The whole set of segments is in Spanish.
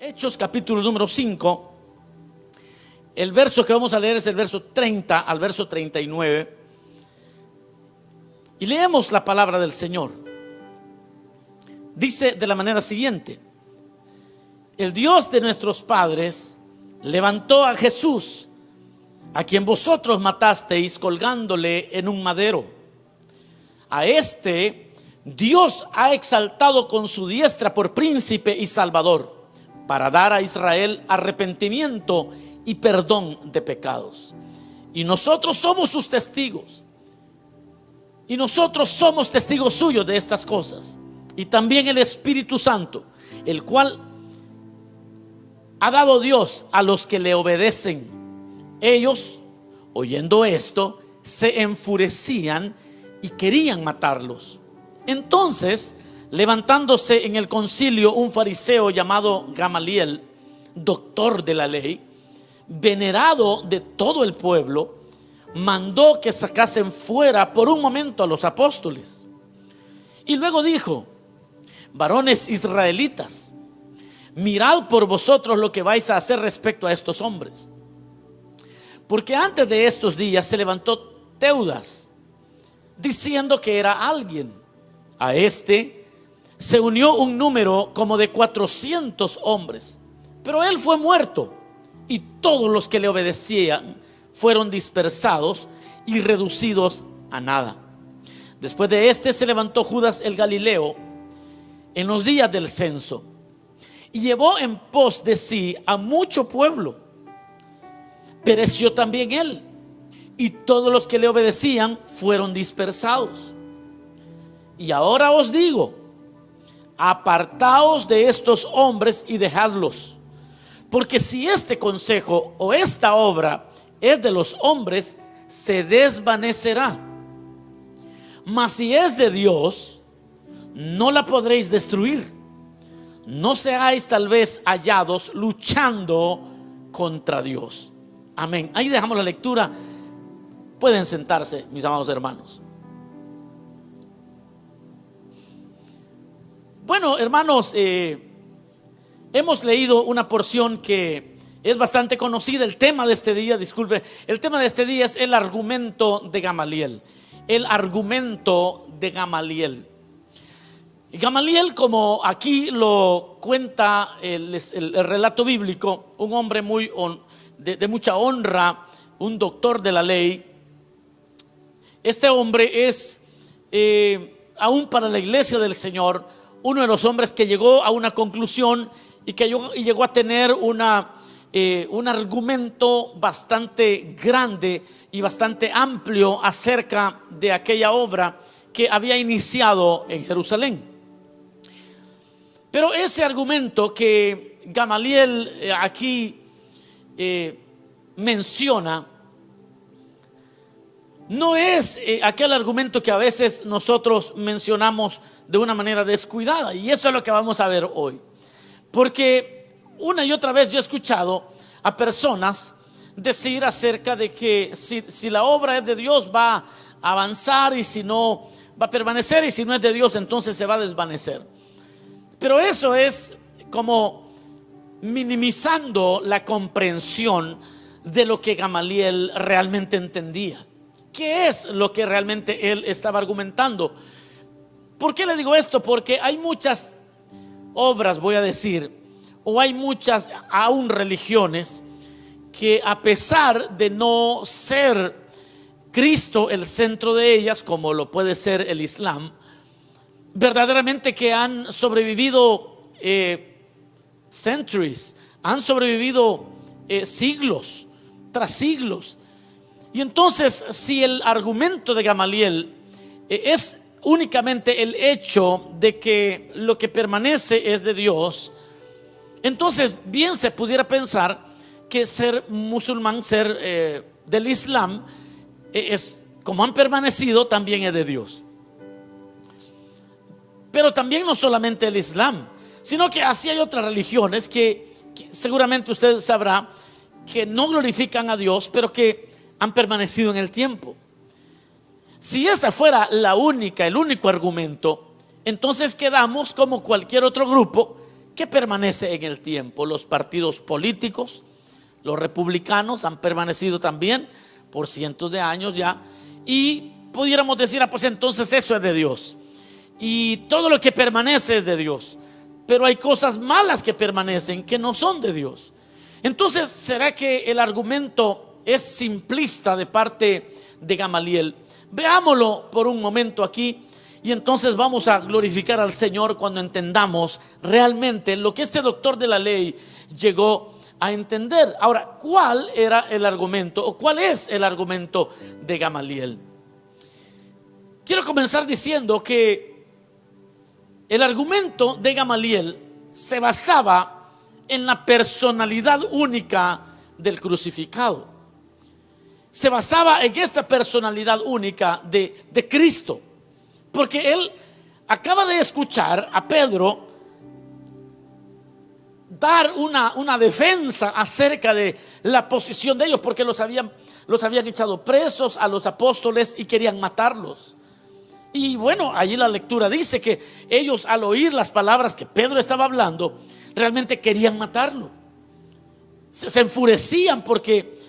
Hechos capítulo número 5, el verso que vamos a leer es el verso 30 al verso 39. Y leemos la palabra del Señor. Dice de la manera siguiente: el Dios de nuestros padres levantó a Jesús, a quien vosotros matasteis colgándole en un madero. A este Dios ha exaltado con su diestra por príncipe y salvador, para dar a Israel arrepentimiento y perdón de pecados. Y nosotros somos sus testigos. Y nosotros somos testigos suyos de estas cosas. Y también el Espíritu Santo, el cual ha dado Dios a los que le obedecen. Ellos, oyendo esto, se enfurecían y querían matarlos. Entonces, levantándose en el concilio un fariseo llamado Gamaliel, doctor de la ley, venerado de todo el pueblo, mandó que sacasen fuera por un momento a los apóstoles. Y luego dijo: varones israelitas, mirad por vosotros lo que vais a hacer respecto a estos hombres. Porque antes de estos días se levantó Teudas, diciendo que era alguien. A este se unió un número como de 400 hombres, pero él fue muerto, y todos los que le obedecían fueron dispersados y reducidos a nada. Después de este se levantó Judas el Galileo en los días del censo, y llevó en pos de sí a mucho pueblo. Pereció también él, y todos los que le obedecían fueron dispersados. Y ahora os digo: apartaos de estos hombres y dejadlos, porque si este consejo o esta obra es de los hombres, se desvanecerá. Mas si es de Dios, no la podréis destruir. No seáis tal vez hallados luchando contra Dios. Amén. Ahí dejamos la lectura. Pueden sentarse, mis amados hermanos. Bueno, hermanos, hemos leído una porción que es bastante conocida. El tema de este día, el tema de este día es el argumento de Gamaliel. El argumento de Gamaliel. Gamaliel, como aquí lo cuenta el relato bíblico, un hombre de mucha honra, un doctor de la ley. Este hombre es, aún para la iglesia del Señor, uno de los hombres que llegó a una conclusión y que llegó a tener un argumento bastante grande y bastante amplio acerca de aquella obra que había iniciado en Jerusalén. Pero ese argumento que Gamaliel aquí menciona no es aquel argumento que a veces nosotros mencionamos de una manera descuidada, y eso es lo que vamos a ver hoy. Porque una y otra vez yo he escuchado a personas decir acerca de que si la obra es de Dios va a avanzar, y si no va a permanecer, y si no es de Dios entonces se va a desvanecer. Pero eso es como minimizando la comprensión de lo que Gamaliel realmente entendía. ¿Qué es lo que realmente él estaba argumentando? ¿Por qué le digo esto? Porque hay muchas obras, voy a decir, o hay muchas aún religiones que, a pesar de no ser Cristo el centro de ellas, como lo puede ser el Islam, verdaderamente que han sobrevivido centuries, han sobrevivido siglos tras siglos. Y entonces, si el argumento de Gamaliel es únicamente el hecho de que lo que permanece es de Dios, entonces bien se pudiera pensar que ser musulmán, ser del Islam, es, como han permanecido, también es de Dios. Pero también no solamente el Islam, sino que así hay otras religiones que seguramente usted sabrá que no glorifican a Dios, pero que han permanecido en el tiempo. Si esa fuera el único argumento, entonces quedamos como cualquier otro grupo ¿qué permanece en el tiempo? Los partidos políticos, los republicanos han permanecido también por cientos de años ya, y pudiéramos decir, pues entonces eso es de Dios, y todo lo que permanece es de Dios. Pero hay cosas malas que permanecen que no son de Dios. Entonces, ¿será que el argumento es simplista de parte de Gamaliel? Veámoslo por un momento aquí, y entonces vamos a glorificar al Señor cuando entendamos realmente lo que este doctor de la ley llegó a entender. Ahora, ¿cuál era el argumento o cuál es el argumento de Gamaliel? Quiero comenzar diciendo que el argumento de Gamaliel se basaba en la personalidad única del crucificado. Se basaba en esta personalidad única de Cristo, porque él acaba de escuchar a Pedro dar una defensa acerca de la posición de ellos, porque los habían echado presos a los apóstoles y querían matarlos. Y bueno, allí la lectura dice que ellos, al oír las palabras que Pedro estaba hablando, realmente querían matarlo. Se enfurecían porque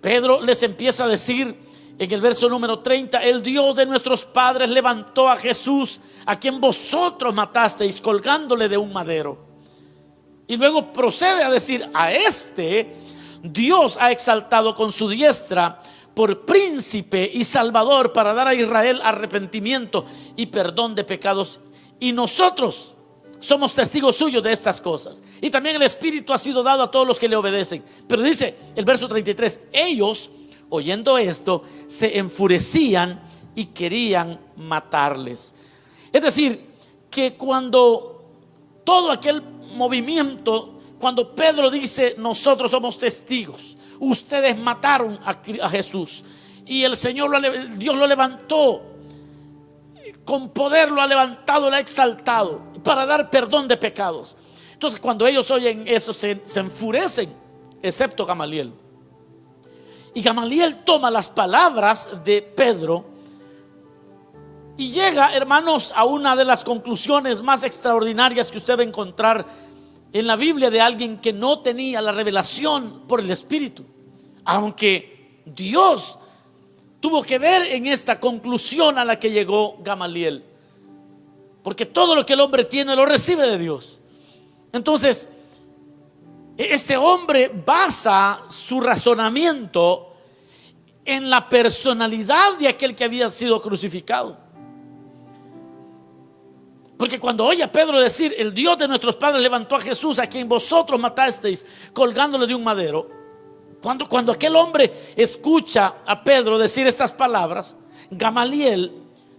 Pedro les empieza a decir en el verso número 30: el Dios de nuestros padres levantó a Jesús, a quien vosotros matasteis colgándole de un madero. Y luego procede a decir: a este Dios ha exaltado con su diestra por príncipe y salvador, para dar a Israel arrepentimiento y perdón de pecados. Y nosotros somos testigos suyos de estas cosas. Y también el Espíritu ha sido dado a todos los que le obedecen. Pero dice el verso 33: ellos, oyendo esto, se enfurecían y querían matarles. Es decir, que cuando todo aquel movimiento, cuando Pedro dice: nosotros somos testigos, ustedes mataron a Jesús, y el Señor, Dios lo levantó con poder, lo ha levantado, lo ha exaltado para dar perdón de pecados. Entonces, cuando ellos oyen eso, se enfurecen, excepto Gamaliel. Y Gamaliel toma las palabras de Pedro y llega, hermanos, a una de las conclusiones más extraordinarias que usted va a encontrar en la Biblia de alguien que no tenía la revelación por el Espíritu, aunque Dios tuvo que ver en esta conclusión a la que llegó Gamaliel, porque todo lo que el hombre tiene lo recibe de Dios. Entonces, este hombre basa su razonamiento en la personalidad de aquel que había sido crucificado. Porque cuando oye a Pedro decir: el Dios de nuestros padres levantó a Jesús, a quien vosotros matasteis colgándole de un madero, cuando aquel hombre escucha a Pedro decir estas palabras, Gamaliel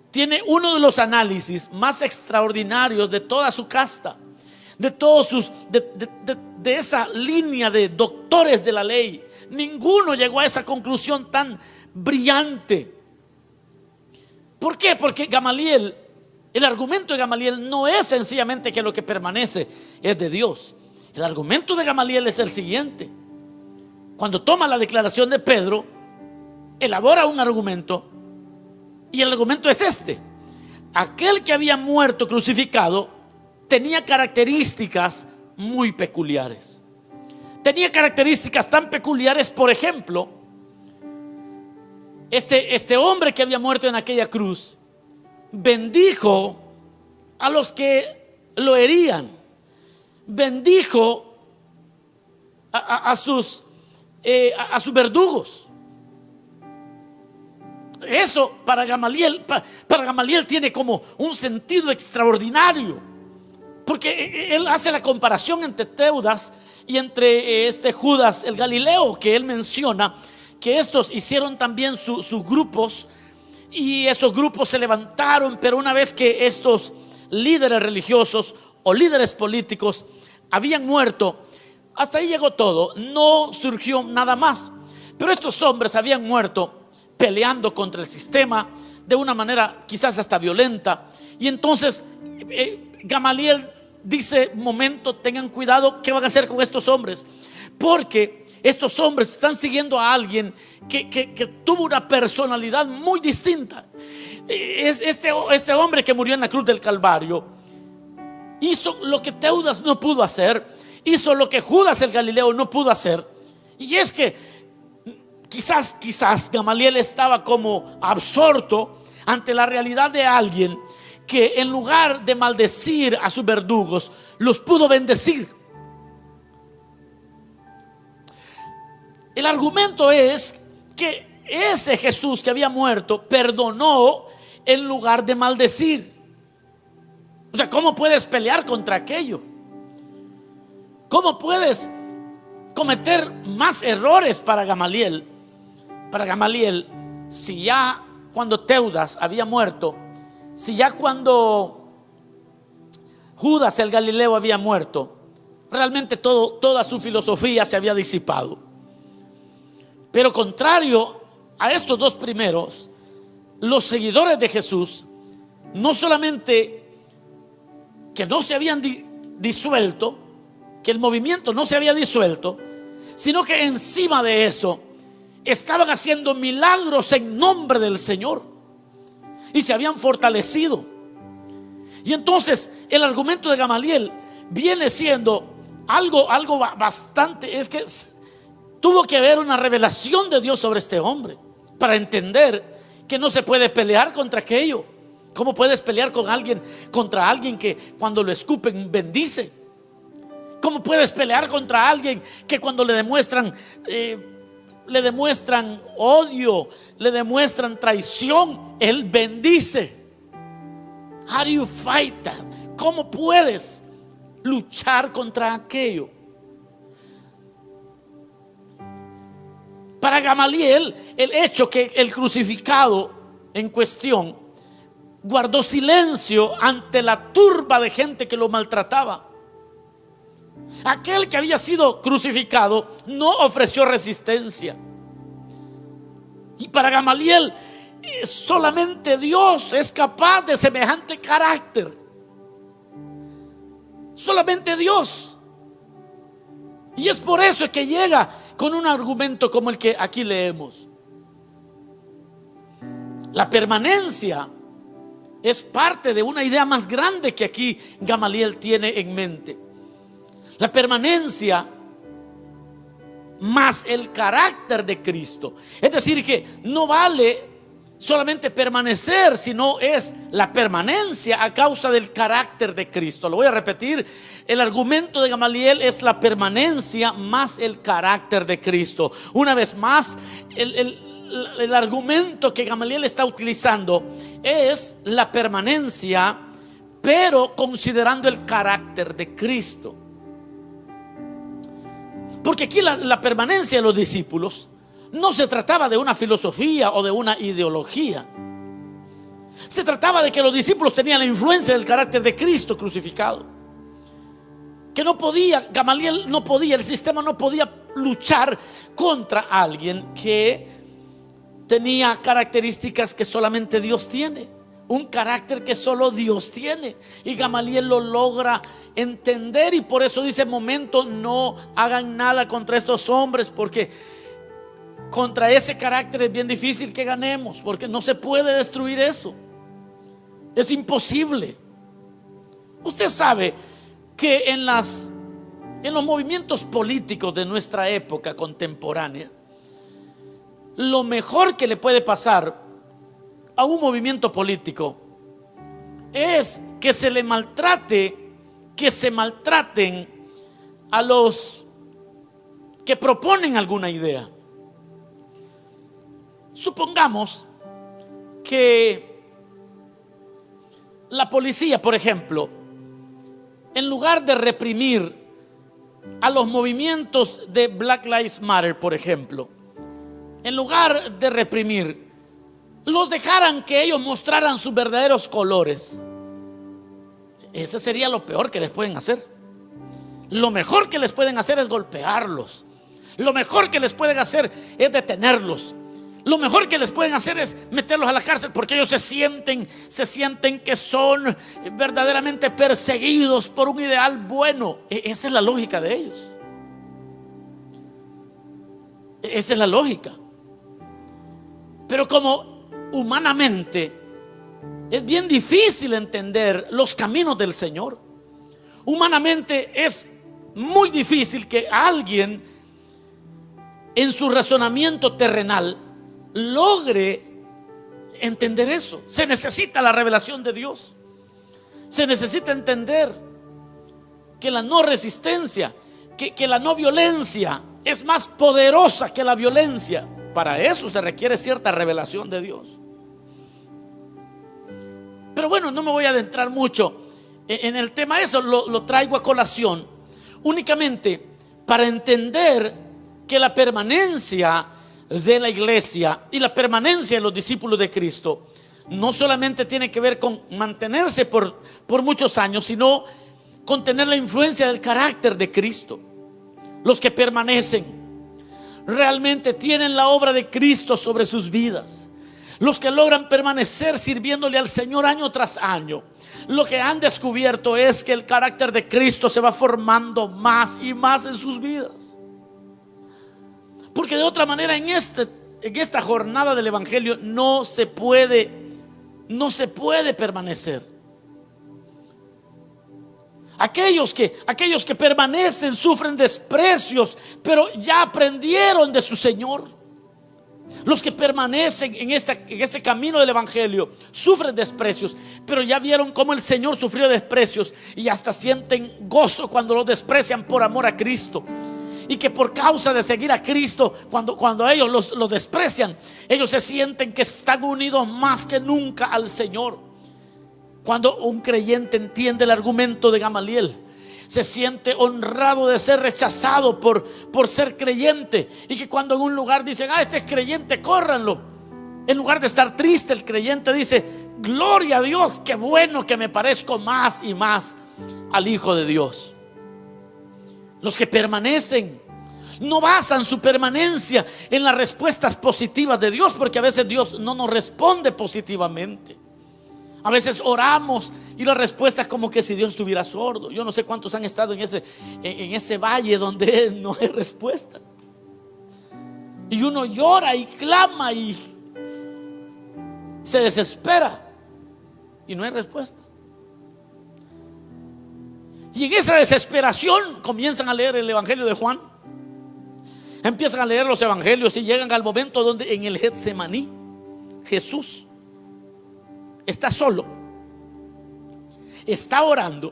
tiene uno de los análisis más extraordinarios de toda su casta, de todos sus de esa línea de doctores de la ley. Ninguno llegó a esa conclusión tan brillante. ¿Por qué? Porque Gamaliel, el argumento de Gamaliel no es sencillamente que lo que permanece es de Dios. El argumento de Gamaliel es el siguiente: cuando toma la declaración de Pedro, elabora un argumento, y el argumento es este: aquel que había muerto crucificado tenía características muy peculiares. Tenía características tan peculiares, por ejemplo, este hombre que había muerto en aquella cruz bendijo a los que lo herían, bendijo a sus verdugos. Eso para Gamaliel tiene como un sentido extraordinario, porque él hace la comparación entre Teudas y entre Judas el Galileo, que él menciona que estos hicieron también sus grupos, y esos grupos se levantaron, pero una vez que estos líderes religiosos o líderes políticos habían muerto, hasta ahí llegó todo, no surgió nada más. Pero estos hombres habían muerto peleando contra el sistema de una manera quizás hasta violenta. Y entonces Gamaliel dice: momento, tengan cuidado, ¿qué van a hacer con estos hombres? Porque estos hombres están siguiendo a alguien que tuvo una personalidad muy distinta. Este hombre que murió en la cruz del Calvario hizo lo que Teudas no pudo hacer, hizo lo que Judas el Galileo no pudo hacer. Y es que quizás Gamaliel estaba como absorto ante la realidad de alguien que en lugar de maldecir a sus verdugos, los pudo bendecir. El argumento es que ese Jesús que había muerto perdonó en lugar de maldecir. O sea, ¿cómo puedes pelear contra aquello? ¿Cómo puedes cometer más errores para Gamaliel? Para Gamaliel, si ya cuando Teudas había muerto, si ya cuando Judas el Galileo había muerto, realmente toda su filosofía se había disipado. Pero contrario a estos dos primeros, los seguidores de Jesús no solamente que no se habían disuelto, que el movimiento no se había disuelto, sino que encima de eso estaban haciendo milagros en nombre del Señor y se habían fortalecido. Y entonces el argumento de Gamaliel viene siendo algo bastante, es que tuvo que haber una revelación de Dios sobre este hombre para entender que no se puede pelear contra aquello. ¿Cómo puedes pelear contra alguien que cuando lo escupen bendice? ¿Cómo puedes pelear contra alguien que cuando le demuestran odio, le demuestran traición, él bendice? How do you fight that? ¿Cómo puedes luchar contra aquello? Para Gamaliel, el hecho que el crucificado en cuestión guardó silencio ante la turba de gente que lo maltrataba. Aquel que había sido crucificado no ofreció resistencia. Y para Gamaliel, solamente Dios es capaz de semejante carácter. Solamente Dios. Y es por eso que llega con un argumento como el que aquí leemos. La permanencia es parte de una idea más grande que aquí Gamaliel tiene en mente. La permanencia más el carácter de Cristo. Es decir, que no vale solamente permanecer, sino es la permanencia a causa del carácter de Cristo. Lo voy a repetir. El argumento de Gamaliel es la permanencia más el carácter de Cristo. Una vez más, el argumento que Gamaliel está utilizando es la permanencia, pero considerando el carácter de Cristo. Porque aquí la permanencia de los discípulos no se trataba de una filosofía o de una ideología. Se trataba de que los discípulos tenían la influencia del carácter de Cristo crucificado. Que no podía, Gamaliel no podía, el sistema no podía luchar contra alguien que tenía características que solamente Dios tiene. Un carácter que solo Dios tiene. Y Gamaliel lo logra entender, y por eso dice: momento, no hagan nada contra estos hombres, porque contra ese carácter es bien difícil que ganemos, porque no se puede destruir eso. Es imposible. Usted sabe que en los movimientos políticos de nuestra época contemporánea, lo mejor que le puede pasar a un movimiento político es que se le maltrate, que se maltraten a los que proponen alguna idea. Supongamos que la policía, por ejemplo, en lugar de reprimir a los movimientos de Black Lives Matter, por ejemplo, en lugar de reprimir, los dejaran que ellos mostraran sus verdaderos colores. Ese sería lo peor que les pueden hacer. Lo mejor que les pueden hacer es golpearlos. Lo mejor que les pueden hacer es detenerlos. Lo mejor que les pueden hacer es meterlos a la cárcel, porque ellos se sienten que son verdaderamente perseguidos por un ideal bueno. Esa es la lógica de ellos. Esa es la lógica. Pero como humanamente es bien difícil entender los caminos del Señor, Humanamente es muy difícil que alguien en su razonamiento terrenal logre entender eso. Se necesita la revelación de Dios. Se necesita entender que la no resistencia, que la no violencia es más poderosa que la violencia. Para eso se requiere cierta revelación de Dios. Pero bueno, no me voy a adentrar mucho en el tema. Eso lo traigo a colación únicamente para entender que la permanencia de la iglesia y la permanencia de los discípulos de Cristo no solamente tiene que ver con mantenerse por muchos años, sino con tener la influencia del carácter de Cristo. Los que permanecen realmente tienen la obra de Cristo sobre sus vidas. Los que logran permanecer sirviéndole al Señor año tras año, lo que han descubierto es que el carácter de Cristo se va formando más y más en sus vidas. Porque de otra manera en esta jornada del Evangelio no se puede permanecer. Aquellos que permanecen sufren desprecios, pero ya aprendieron de su Señor. Los que permanecen en este camino del Evangelio sufren desprecios, pero ya vieron cómo el Señor sufrió desprecios y hasta sienten gozo cuando lo desprecian por amor a Cristo. Y que por causa de seguir a Cristo, cuando ellos los desprecian, ellos se sienten que están unidos más que nunca al Señor. Cuando un creyente entiende el argumento de Gamaliel, se siente honrado de ser rechazado por ser creyente. Y que cuando en un lugar dicen: este es creyente, córranlo, en lugar de estar triste, el creyente dice: gloria a Dios, qué bueno que me parezco más y más al Hijo de Dios. Los que permanecen no basan su permanencia en las respuestas positivas de Dios, porque a veces Dios no nos responde positivamente. A veces oramos y la respuesta es como que si Dios estuviera sordo. Yo no sé cuántos han estado en ese valle donde no hay respuestas. Y uno llora y clama y se desespera y no hay respuesta. Y en esa desesperación comienzan a leer el Evangelio de Juan. Empiezan a leer los evangelios y llegan al momento donde en el Getsemaní Jesús está solo, está orando,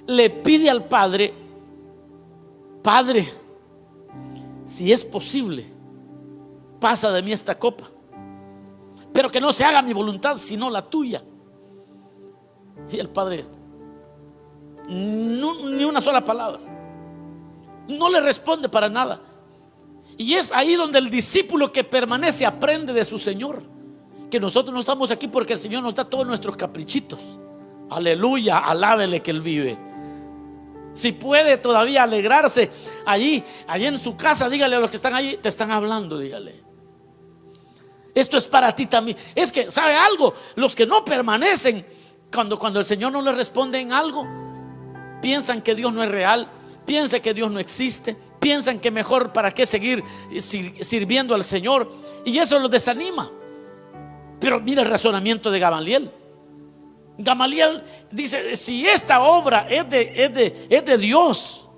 le pide al Padre: Padre, si es posible, pasa de mí esta copa, pero que no se haga mi voluntad sino la tuya. Y el Padre ni una sola palabra, no le responde para nada. Y es ahí donde el discípulo que permanece aprende de su Señor, que nosotros no estamos aquí porque el Señor nos da todos nuestros caprichitos. Aleluya, alábele que Él vive. Si puede todavía alegrarse allí en su casa, dígale a los que están allí: te están hablando, dígale, esto es para ti también. Es que, ¿sabe algo? Los que no permanecen, cuando el Señor no les responde en algo, piensan que Dios no es real, piensan que Dios no existe, piensan que mejor para qué seguir sirviendo al Señor, y eso los desanima. Pero mira el razonamiento de Gamaliel. Gamaliel dice: si esta obra es de Dios,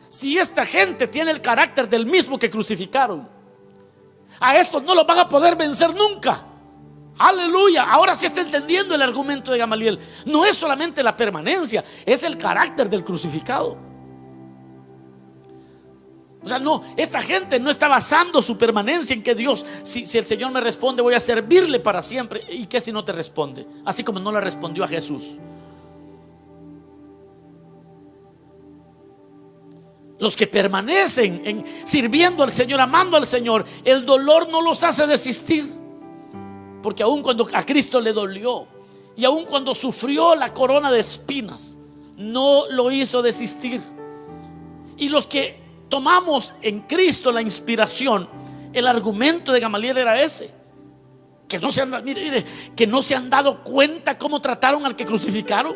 si esta gente tiene el carácter del mismo que crucificaron, a estos no los van a poder vencer nunca. Aleluya. Ahora sí está entendiendo el argumento de Gamaliel. No es solamente la permanencia, es el carácter del crucificado. O sea, no, esta gente no está basando su permanencia en que Dios, si el Señor me responde, voy a servirle para siempre. ¿Y qué si no te responde? Así como no le respondió a Jesús. Los que permanecen sirviendo al Señor, amando al Señor, el dolor no los hace desistir. Porque aun cuando a Cristo le dolió, y aun cuando sufrió la corona de espinas, no lo hizo desistir. Y los que tomamos en Cristo la inspiración, el argumento de Gamaliel era ese: que no se han dado cuenta cómo trataron al que crucificaron,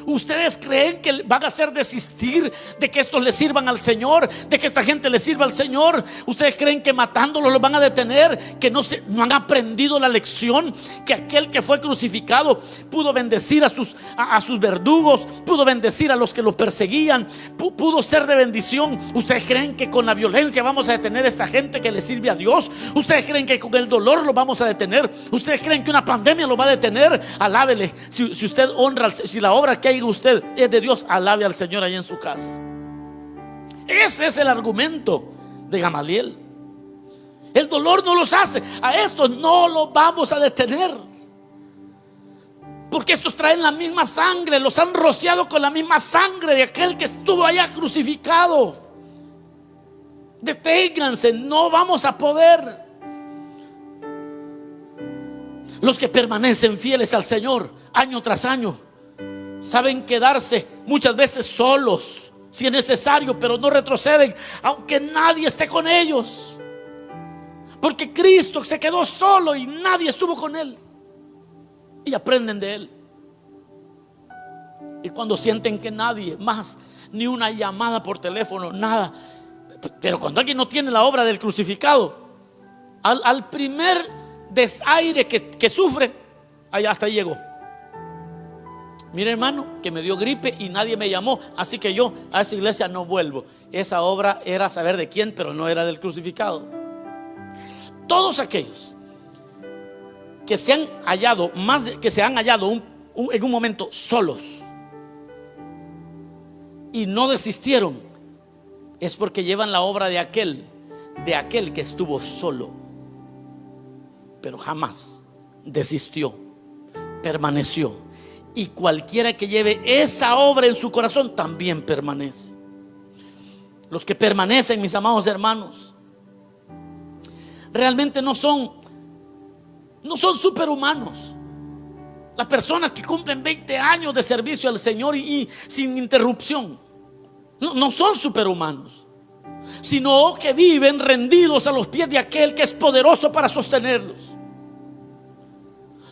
¿Ustedes creen que van a hacer desistir de que estos le sirvan al Señor, de que esta gente le sirva al Señor? ¿Ustedes creen que matándolos los van a detener? ¿Que no han aprendido la lección? Que aquel que fue crucificado pudo bendecir a sus verdugos, pudo bendecir a los que los perseguían, pudo ser de bendición. ¿Ustedes creen que con la violencia vamos a detener a esta gente que le sirve a Dios? ¿Ustedes creen que con el dolor lo vamos a detener? ¿Ustedes creen que una pandemia lo va a detener? Alábele. Si usted honra, si la obra que hay usted es de Dios, alabe al Señor ahí en su casa. Ese es el argumento de Gamaliel. El dolor no los hace. A estos no los vamos a detener, porque estos traen la misma sangre, los han rociado con la misma sangre de aquel que estuvo allá crucificado. Deténganse, no vamos a poder. Los que permanecen fieles al Señor año tras año saben quedarse muchas veces solos si es necesario, pero no retroceden aunque nadie esté con ellos, porque Cristo se quedó solo y nadie estuvo con Él, y aprenden de Él. Y cuando sienten que nadie más, ni una llamada por teléfono, nada, pero cuando alguien no tiene la obra del crucificado, al primer desaire que sufre, allá hasta ahí llegó. Mire, hermano, que me dio gripe y nadie me llamó, así que yo a esa iglesia no vuelvo. Esa obra era saber de quién, pero no era del crucificado. Todos aquellos que se han hallado en un momento solos y no desistieron, es porque llevan la obra de aquel que estuvo solo, pero jamás desistió, permaneció. Y cualquiera que lleve esa obra en su corazón también permanece. Los que permanecen, mis amados hermanos, realmente no son superhumanos. Las personas que cumplen 20 años de servicio al Señor y sin interrupción, no son superhumanos, sino que viven rendidos a los pies de aquel que es poderoso para sostenerlos.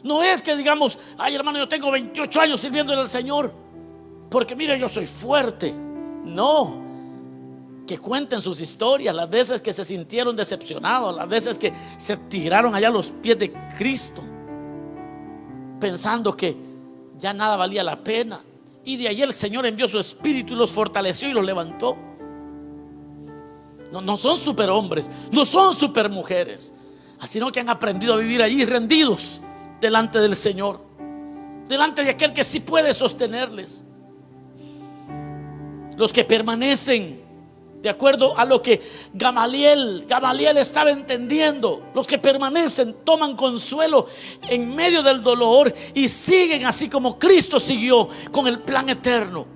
No es que digamos: ay, hermano, yo tengo 28 años sirviéndole al Señor, porque mire, yo soy fuerte. No, que cuenten sus historias, las veces que se sintieron decepcionados, las veces que se tiraron allá a los pies de Cristo pensando que ya nada valía la pena, y de ahí el Señor envió su Espíritu y los fortaleció y los levantó. No son superhombres, no son supermujeres, sino que han aprendido a vivir allí rendidos delante del Señor, delante de aquel que sí puede sostenerles. Los que permanecen de acuerdo a lo que Gamaliel estaba entendiendo, los que permanecen toman consuelo en medio del dolor y siguen así como Cristo siguió con el plan eterno.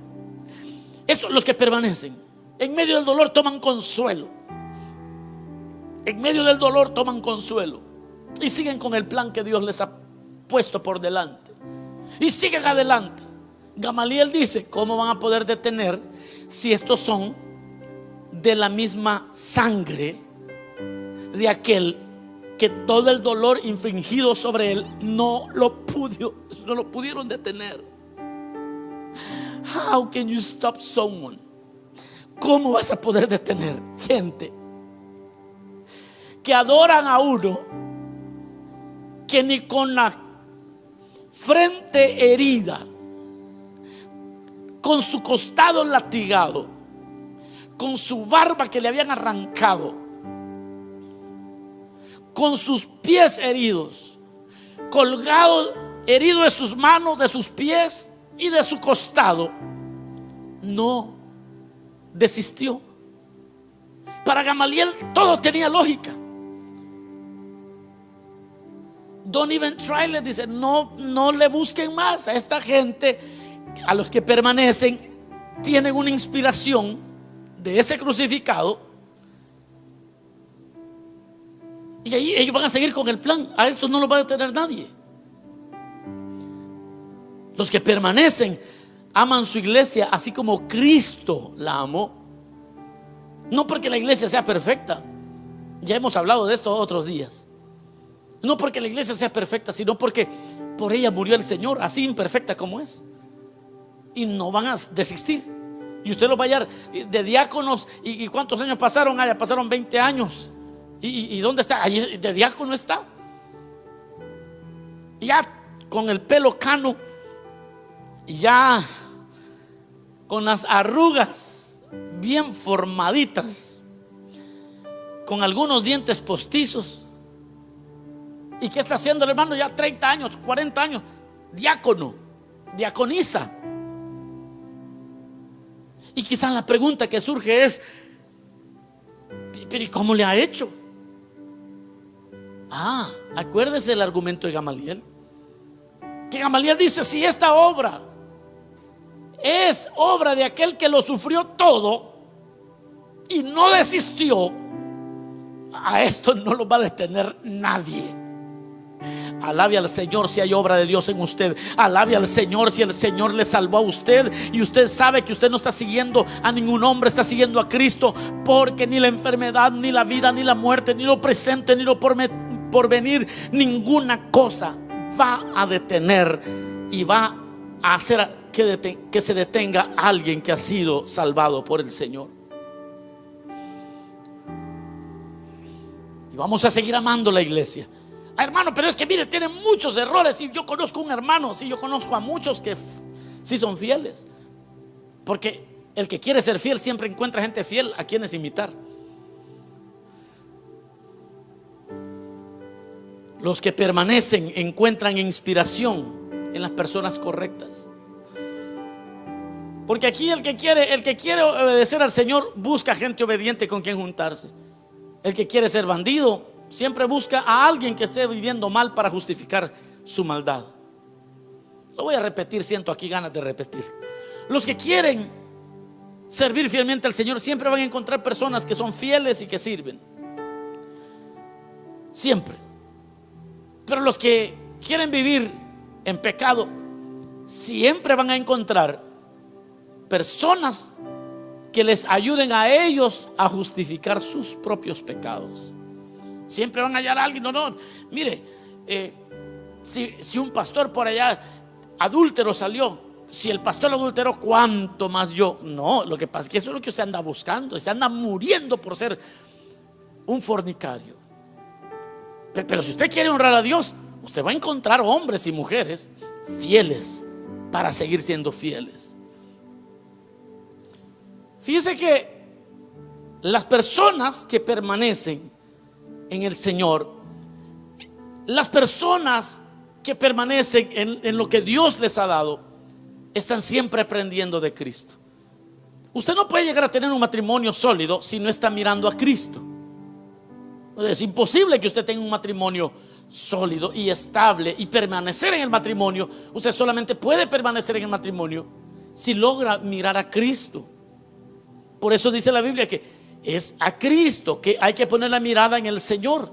Esos, los que permanecen en medio del dolor, toman consuelo. En medio del dolor toman consuelo y siguen con el plan que Dios les ha puesto por delante y siguen adelante. Gamaliel dice: ¿cómo van a poder detener si estos son de la misma sangre de aquel que todo el dolor infringido sobre él no lo pudieron detener? How can you stop someone? ¿Cómo vas a poder detener gente que adoran a uno que ni con la frente herida, con su costado latigado, con su barba que le habían arrancado, con sus pies heridos, colgado, herido de sus manos, de sus pies y de su costado, no desistió? Para Gamaliel todo tenía lógica. Don't even try, le dice: no le busquen más a esta gente. A los que permanecen tienen una inspiración de ese crucificado, y ahí ellos van a seguir con el plan. A estos no los va a detener nadie. Los que permanecen aman su iglesia así como Cristo la amó. No porque la iglesia sea perfecta, ya hemos hablado de esto otros días. No porque la iglesia sea perfecta, sino porque por ella murió el Señor, así imperfecta como es. y no van a desistir. Y usted los va a hallar de diáconos. ¿Y cuántos años pasaron? Ya pasaron 20 años. ¿Y dónde está? Allí de diácono está. Ya con el pelo cano, ya con las arrugas bien formaditas, con algunos dientes postizos. ¿Y qué está haciendo el hermano? Ya 30 años, 40 años, diácono, diaconisa. Y quizás la pregunta que surge es: ¿pero y cómo le ha hecho? Acuérdese el argumento de Gamaliel. Que Gamaliel dice: si esta obra es obra de aquel que lo sufrió todo y no desistió, a esto no lo va a detener nadie. Alabe al Señor si hay obra de Dios en usted. Alabe al Señor si el Señor le salvó a usted y usted sabe que usted no está siguiendo a ningún hombre, está siguiendo a Cristo. Porque ni la enfermedad, ni la vida, ni la muerte, ni lo presente, ni lo porvenir, ninguna cosa va a detener y va a hacer que se detenga alguien que ha sido salvado por el Señor. Y vamos a seguir amando la iglesia. Hermano, pero es que mire, tienen muchos errores. Y yo conozco un hermano, sí, yo conozco a muchos que sí son fieles. Porque el que quiere ser fiel siempre encuentra gente fiel a quienes imitar. Los que permanecen encuentran inspiración en las personas correctas. Porque aquí el que quiere obedecer al Señor busca gente obediente con quien juntarse. El que quiere ser bandido siempre busca a alguien que esté viviendo mal para justificar su maldad. Lo voy a repetir, siento aquí ganas de repetir. Los que quieren servir fielmente al Señor siempre van a encontrar personas que son fieles y que sirven. Siempre. Pero los que quieren vivir en pecado siempre van a encontrar personas que les ayuden a ellos a justificar sus propios pecados. Siempre van a hallar a alguien. No, mire, si un pastor por allá adúltero salió, si el pastor lo adulteró, ¿cuánto más yo? No, lo que pasa es que eso es lo que usted anda buscando. Se anda muriendo por ser un fornicario. Pero si usted quiere honrar a Dios, usted va a encontrar hombres y mujeres fieles para seguir siendo fieles. Fíjese que las personas que permanecen en el Señor, las personas que permanecen en lo que Dios les ha dado, están siempre aprendiendo de Cristo. Usted no puede llegar a tener un matrimonio sólido si no está mirando a Cristo. Es imposible que usted tenga un matrimonio sólido y estable y permanecer en el matrimonio. Usted solamente puede permanecer en el matrimonio si logra mirar a Cristo. Por eso dice la Biblia que es a Cristo que hay que poner la mirada en el Señor.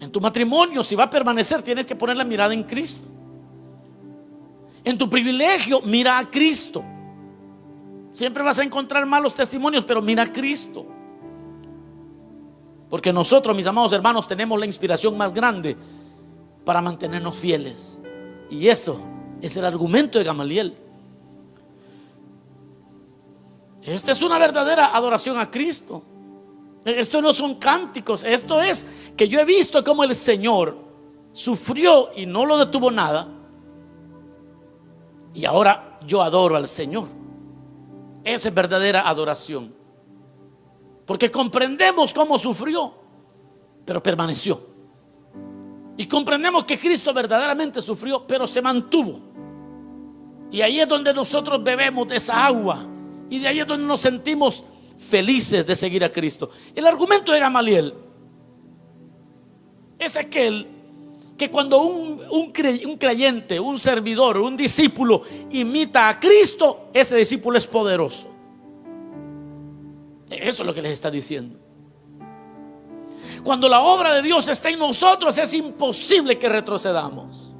En tu matrimonio, si va a permanecer, tienes que poner la mirada en Cristo. En tu privilegio, mira a Cristo. Siempre vas a encontrar malos testimonios, pero mira a Cristo. Porque nosotros, mis amados hermanos, tenemos la inspiración más grande para mantenernos fieles. Y eso es el argumento de Gamaliel. Esta es una verdadera adoración a Cristo. Esto no son cánticos. Esto es que yo he visto cómo el Señor sufrió y no lo detuvo nada. Y ahora yo adoro al Señor. Esa es verdadera adoración. Porque comprendemos cómo sufrió, pero permaneció. Y comprendemos que Cristo verdaderamente sufrió, pero se mantuvo. Y ahí es donde nosotros bebemos de esa agua. Y de ahí es donde nos sentimos felices de seguir a Cristo. El argumento de Gamaliel es aquel que cuando un creyente, un servidor, un discípulo imita a Cristo, ese discípulo es poderoso. Eso es lo que les está diciendo. Cuando la obra de Dios está en nosotros, es imposible que retrocedamos.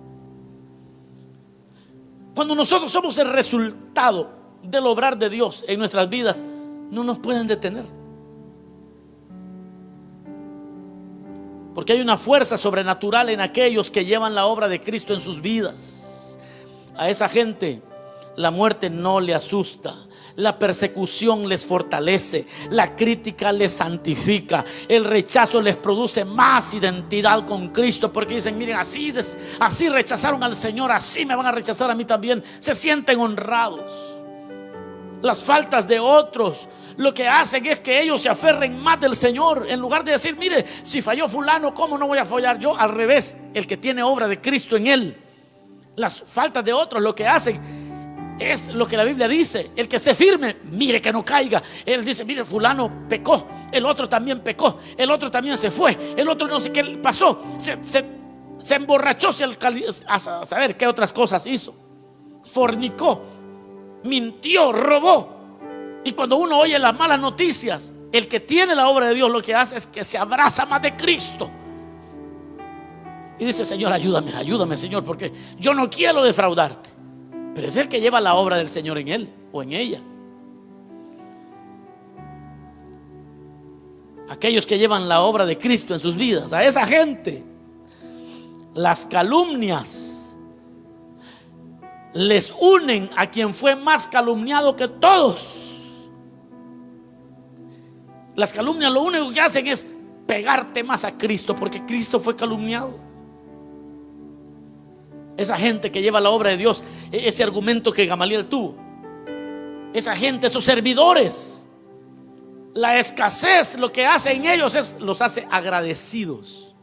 Cuando nosotros somos el resultado del obrar de Dios en nuestras vidas, no nos pueden detener. Porque hay una fuerza sobrenatural en aquellos que llevan la obra de Cristo en sus vidas. A esa gente la muerte no le asusta. La persecución les fortalece, la crítica les santifica, el rechazo les produce más identidad con Cristo, porque dicen: miren, así rechazaron al Señor, así me van a rechazar a mí también. Se sienten honrados. Las faltas de otros lo que hacen es que ellos se aferren más del Señor, en lugar de decir: mire, si falló fulano, ¿cómo no voy a fallar yo? Al revés, el que tiene obra de Cristo en él. Las faltas de otros lo que hacen es lo que la Biblia dice: el que esté firme, mire que no caiga. Él dice: mire, fulano pecó, el otro también pecó, el otro también se fue, el otro no sé qué pasó, se emborrachó, a saber qué otras cosas hizo, fornicó, mintió, robó. Y cuando uno oye las malas noticias, el que tiene la obra de Dios lo que hace es que se abraza más de Cristo y dice: Señor, ayúdame, ayúdame, Señor, porque yo no quiero defraudarte. Pero es el que lleva la obra del Señor en él o en ella. Aquellos que llevan la obra de Cristo en sus vidas, a esa gente las calumnias les unen a quien fue más calumniado que todos. Las calumnias lo único que hacen es pegarte más a Cristo, porque Cristo fue calumniado. Esa gente que lleva la obra de Dios, ese argumento que Gamaliel tuvo, esa gente, esos servidores, la escasez lo que hace en ellos es los hace agradecidos.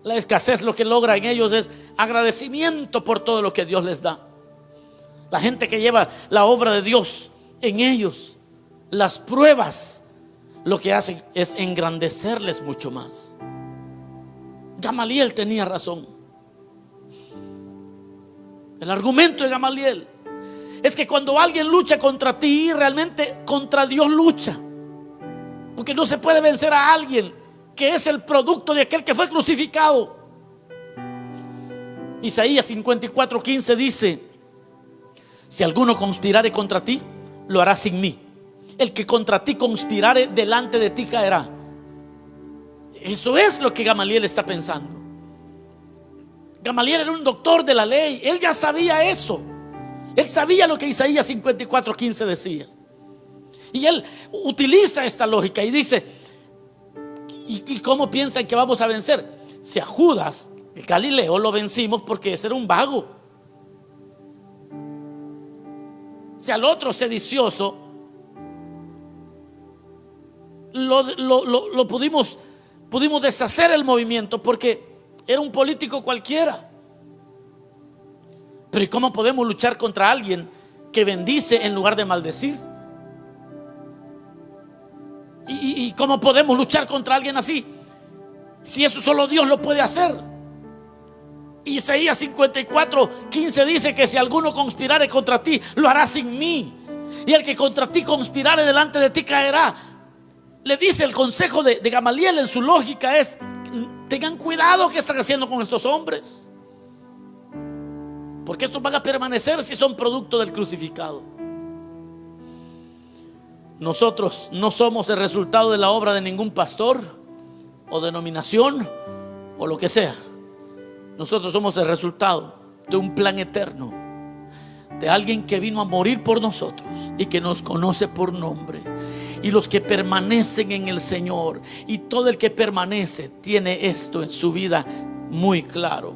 La escasez lo que logra en ellos es agradecimiento por todo lo que Dios les da. La gente que lleva la obra de Dios en ellos, las pruebas lo que hacen es engrandecerles mucho más. Gamaliel tenía razón. El argumento de Gamaliel es que cuando alguien lucha contra ti, realmente contra Dios lucha, porque no se puede vencer a alguien que es el producto de aquel que fue crucificado. Isaías 54:15 dice: si alguno conspirare contra ti, lo hará sin mí. El que contra ti conspirare, delante de ti caerá. Eso es lo que Gamaliel está pensando. Gamaliel era un doctor de la ley. Él ya sabía eso. Él sabía lo que Isaías 54:15 decía. Y él utiliza esta lógica y dice: ¿y cómo piensan que vamos a vencer? Si a Judas, el Galileo, lo vencimos porque ese era un vago. Si al otro sedicioso lo pudimos deshacer el movimiento porque era un político cualquiera. Pero ¿y cómo podemos luchar contra alguien que bendice en lugar de maldecir? ¿Y cómo podemos luchar contra alguien así? Si eso solo Dios lo puede hacer. Isaías 54:15 dice que si alguno conspirare contra ti, lo hará sin mí. Y el que contra ti conspirare, delante de ti caerá. Le dice el consejo de Gamaliel en su lógica es: tengan cuidado qué están haciendo con estos hombres, porque estos van a permanecer si son producto del crucificado. Nosotros no somos el resultado de la obra de ningún pastor o denominación o lo que sea. Nosotros somos el resultado de un plan eterno, de alguien que vino a morir por nosotros y que nos conoce por nombre. Y los que permanecen en el Señor, y todo el que permanece tiene esto en su vida muy claro.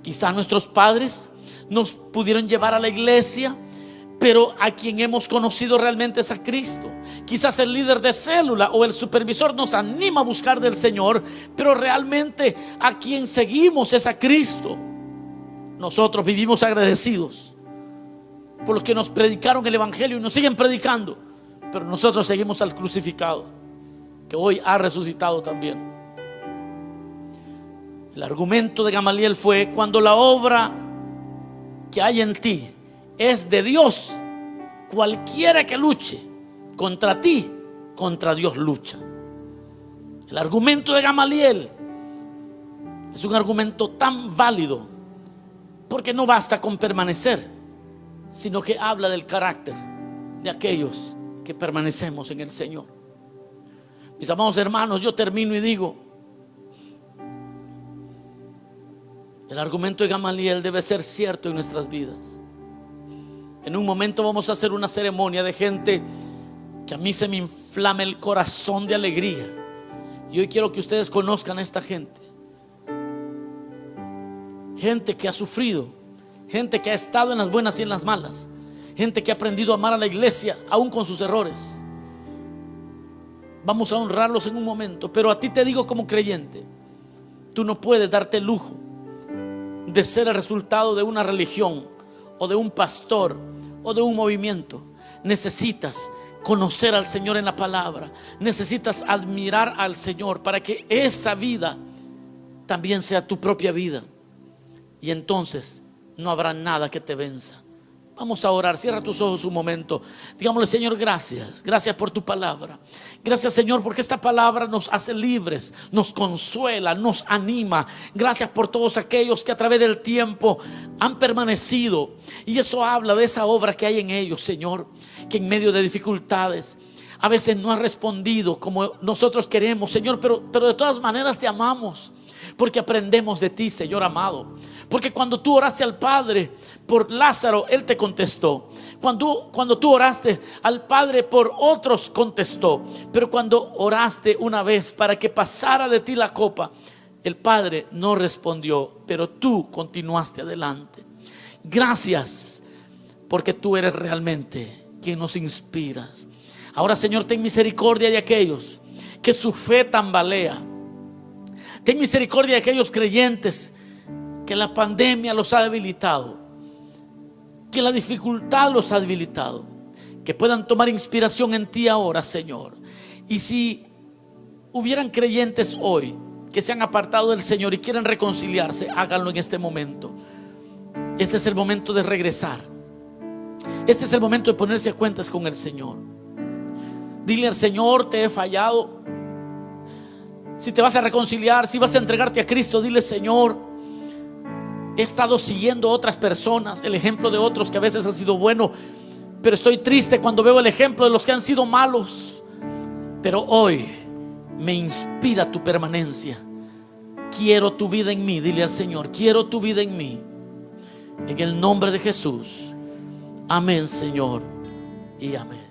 Quizás nuestros padres nos pudieron llevar a la iglesia, pero a quien hemos conocido realmente es a Cristo. Quizás el líder de célula o el supervisor nos anima a buscar del Señor, pero realmente a quien seguimos es a Cristo. Nosotros vivimos agradecidos por los que nos predicaron el evangelio y nos siguen predicando, pero nosotros seguimos al crucificado, que hoy ha resucitado también. El argumento de Gamaliel fue: cuando la obra que hay en ti es de Dios, cualquiera que luche contra ti, contra Dios lucha. El argumento de Gamaliel es un argumento tan válido, porque no basta con permanecer, sino que habla del carácter de aquellos que permanecemos en el Señor. Mis amados hermanos, yo termino y digo: el argumento de Gamaliel debe ser cierto en nuestras vidas. En un momento vamos a hacer una ceremonia de gente que a mí se me inflama el corazón de alegría. Y hoy quiero que ustedes conozcan a esta gente. Gente que ha sufrido, gente que ha estado en las buenas y en las malas, gente que ha aprendido a amar a la iglesia aún con sus errores. Vamos a honrarlos en un momento, pero a ti te digo como creyente, tú no puedes darte el lujo de ser el resultado de una religión o de un pastor o de un movimiento. Necesitas conocer al Señor en la palabra, necesitas admirar al Señor para que esa vida también sea tu propia vida, y entonces no habrá nada que te venza. Vamos a orar, cierra tus ojos un momento. Digámosle: Señor, gracias, gracias por tu palabra. Gracias, Señor, porque esta palabra nos hace libres, nos consuela, nos anima. Gracias por todos aquellos que a través del tiempo han permanecido, y eso habla de esa obra que hay en ellos, Señor, que en medio de dificultades a veces no ha respondido como nosotros queremos, Señor, pero de todas maneras te amamos, porque aprendemos de ti, Señor amado. Porque cuando tú oraste al Padre por Lázaro, Él te contestó. Cuando tú oraste al Padre por otros, contestó. Pero cuando oraste una vez para que pasara de ti la copa, el Padre no respondió, pero tú continuaste adelante. Gracias, porque tú eres realmente quien nos inspiras. Ahora, Señor, ten misericordia de aquellos que su fe tambalea. Ten misericordia de aquellos creyentes que la pandemia los ha debilitado, que la dificultad los ha debilitado. Que puedan tomar inspiración en ti ahora, Señor. Y si hubieran creyentes hoy que se han apartado del Señor y quieren reconciliarse, háganlo en este momento. Este es el momento de regresar. Este es el momento de ponerse a cuentas con el Señor. Dile al Señor: te he fallado. Si te vas a reconciliar, si vas a entregarte a Cristo, dile: Señor, he estado siguiendo a otras personas, el ejemplo de otros que a veces han sido bueno, pero estoy triste cuando veo el ejemplo de los que han sido malos. Pero hoy me inspira tu permanencia. Quiero tu vida en mí. Dile al Señor: quiero tu vida en mí. En el nombre de Jesús. Amén, Señor, y amén.